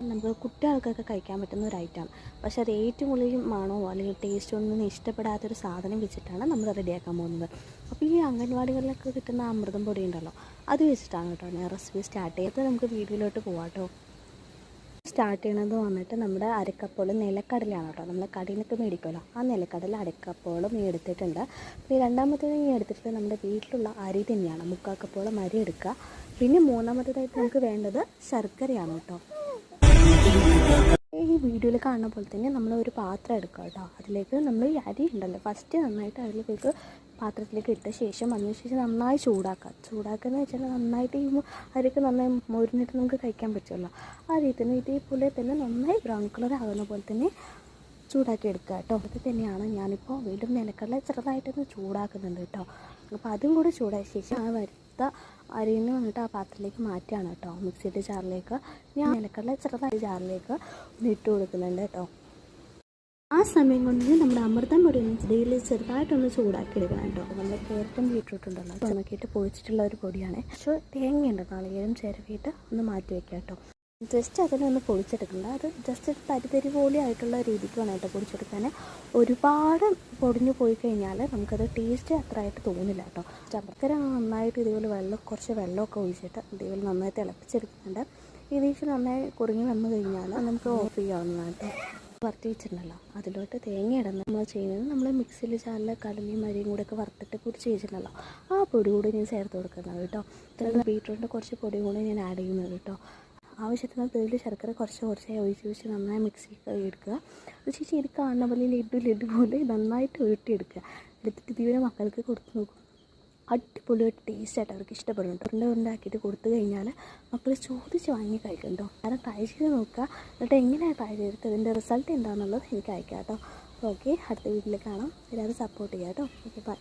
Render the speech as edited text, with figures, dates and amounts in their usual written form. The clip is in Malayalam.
നമുക്ക് കുട്ടികൾക്കൊക്കെ കഴിക്കാൻ പറ്റുന്ന ഒരു ഐറ്റമാണ്. പക്ഷേ അത് ഏറ്റവും കൂടുതൽ മണമോ അല്ലെങ്കിൽ ടേസ്റ്റോ ഒന്നും ഇഷ്ടപ്പെടാത്തൊരു സാധനം വെച്ചിട്ടാണ് നമ്മൾ റെഡിയാക്കാൻ പോകുന്നത്. അപ്പോൾ ഈ അംഗൻവാടികളിലൊക്കെ കിട്ടുന്ന അമൃതം പൊടി ഉണ്ടല്ലോ, അത് വെച്ചിട്ടാണ് കേട്ടോ ഞാൻ റെസിപ്പി സ്റ്റാർട്ട് ചെയ്തത്. നമുക്ക് വീഡിയോയിലോട്ട് പോകാം കേട്ടോ. സ്റ്റാർട്ട് ചെയ്യണത് വന്നിട്ട് നമ്മുടെ അരക്കപ്പോളം നിലക്കടലയാണ് കേട്ടോ. നമ്മൾ കടയിൽ നിന്നൊക്കെ മേടിക്കുമല്ലോ, ആ നിലക്കടല അരക്കപ്പോളം എടുത്തിട്ടുണ്ട്. പിന്നെ രണ്ടാമത്തേത് എടുത്തിട്ട് നമ്മുടെ വീട്ടിലുള്ള അരി തന്നെയാണ്, 3/4 കപ്പോളം അരി എടുക്കുക. പിന്നെ മൂന്നാമത്തേതായിട്ട് നമുക്ക് വേണ്ടത് ശർക്കരയാണ് കേട്ടോ. ഈ വീഡിയോയിൽ കാണുന്ന പോലെ തന്നെ നമ്മൾ ഒരു പാത്രം എടുക്കുക കേട്ടോ. അതിലേക്ക് നമ്മൾ ഈ അരി ഉണ്ടല്ലോ ഫസ്റ്റ് നന്നായിട്ട് അതിലേക്ക് പാത്രത്തിലേക്ക് ഇട്ട ശേഷം അതിനുശേഷം നന്നായി ചൂടാക്കുക വെച്ചാൽ നന്നായിട്ട് ഈ അരിക്ക് നന്നായി മൊരിഞ്ഞിട്ട് നമുക്ക് കഴിക്കാൻ പറ്റുമല്ലോ. ആ രീതിയിൽ ഇതേപോലെ തന്നെ നന്നായി ബ്രൗൺ കളർ ആകുന്ന പോലെ തന്നെ ചൂടാക്കി എടുക്കുക കേട്ടോ. അത് തന്നെയാണ് ഞാനിപ്പോൾ വീണ്ടും നിലക്കടല ചെറുതായിട്ടൊന്ന് ചൂടാക്കുന്നുണ്ട് കേട്ടോ. അപ്പോൾ അതും കൂടി ചൂടായ ശേഷം ആ വരുത്ത അരിന്ന് വന്നിട്ട് ആ പാത്രത്തിലേക്ക് മാറ്റുകയാണ് കേട്ടോ. മിക്സിയുടെ ജാറിലേക്ക് ഞാൻ നിലക്കടല ചെറുതായി ജാറിലേക്ക് ഒന്ന് ഇട്ട് കൊടുക്കുന്നുണ്ട് കേട്ടോ. ആ സമയം കൊണ്ട് നമ്മുടെ അമൃതം പൊടി ഡെയിലി ചെറുതായിട്ടൊന്ന് ചൂടാക്കി എടുക്കണം കേട്ടോ. നമ്മൾ ക്യാരറ്റും ബീട്രൂട്ടുണ്ടല്ലോ ഉണക്കിയിട്ട് പൊടിച്ചിട്ടുള്ള ഒരു പൊടിയാണ്. പക്ഷേ തേങ്ങയുണ്ട്, നാളികേരം ചിരവിയിട്ട് ഒന്ന് മാറ്റി വയ്ക്കുക കേട്ടോ. ജസ്റ്റ് അതിനൊന്ന് പൊടിച്ചെടുക്കണ്ട, അത് ജസ്റ്റ് തരി പോലെ ആയിട്ടുള്ള രീതിക്ക് വേണം കേട്ടോ പൊടിച്ചെടുക്കാൻ. ഒരുപാട് പൊടിഞ്ഞു പോയി കഴിഞ്ഞാൽ നമുക്കത് ടേസ്റ്റ് അത്രയായിട്ട് തോന്നില്ല കേട്ടോ. ശർക്കര നന്നായിട്ട് ഇതുപോലെ കുറച്ച് വെള്ളമൊക്കെ ഒഴിച്ചിട്ട് ഇതുപോലെ നന്നായി തിളപ്പിച്ചെടുക്കുന്നുണ്ട്. ഇതിലേക്ക് നന്നായി കുറുങ്ങി വന്നു കഴിഞ്ഞാൽ നമുക്ക് ഓഫ് ചെയ്യാവുന്നതാണ് കേട്ടോ. വറുത്ത് വെച്ചിട്ടുണ്ടല്ലോ അതിലോട്ട് തേങ്ങ ഇടുന്നത് നമ്മൾ ചെയ്യുന്നത്, നമ്മൾ മിക്സിയിൽ ചാലിൽ കടലയും അരിയും കൂടെ ഒക്കെ വറുത്തിട്ട് പൊടിച്ച് വെച്ചിട്ടുണ്ടല്ലോ, ആ പൊടി കൂടി ഞാൻ ചേർത്ത് കൊടുക്കുന്നത് കേട്ടോ. ബീട്രൂട്ടിൻ്റെ കുറച്ച് പൊടി കൂടി ഞാൻ ആഡ് ചെയ്യുന്നത് കേട്ടോ. ആവശ്യത്തിന് തേയില ശർക്കര കുറച്ചായി ഒഴിച്ച് നന്നായി മിക്സി എടുക്കുക. അതിനുശേഷം ഇത് കാണുന്ന പോലെ ലഡു പോലെ നന്നായിട്ട് ഉരുട്ടിയെടുക്കുക. എടുത്തിട്ട് ഇതിവരെ മക്കൾക്ക് കൊടുത്ത് നോക്കും, അടിപൊളിയായിട്ട് ടേസ്റ്റായിട്ട് അവർക്ക് ഇഷ്ടപ്പെടും കേട്ടോ. ഉണ്ടാക്കിയിട്ട് കൊടുത്തു കഴിഞ്ഞാൽ മക്കൾ ചോദിച്ച് വാങ്ങി കഴിക്കും കേട്ടോ. കാരണം ട്രൈ ചെയ്ത് നോക്കുക, എന്നിട്ട് എങ്ങനെയാണ് ട്രൈ ചെയ്തിട്ട് അതിൻ്റെ റിസൾട്ട് എന്താണെന്നുള്ളത് എനിക്ക് അയക്കാം കേട്ടോ. ഓക്കെ, അടുത്ത വീട്ടിൽ കാണാം. എല്ലാവരും സപ്പോർട്ട് ചെയ്യാം കേട്ടോ. Okay, by.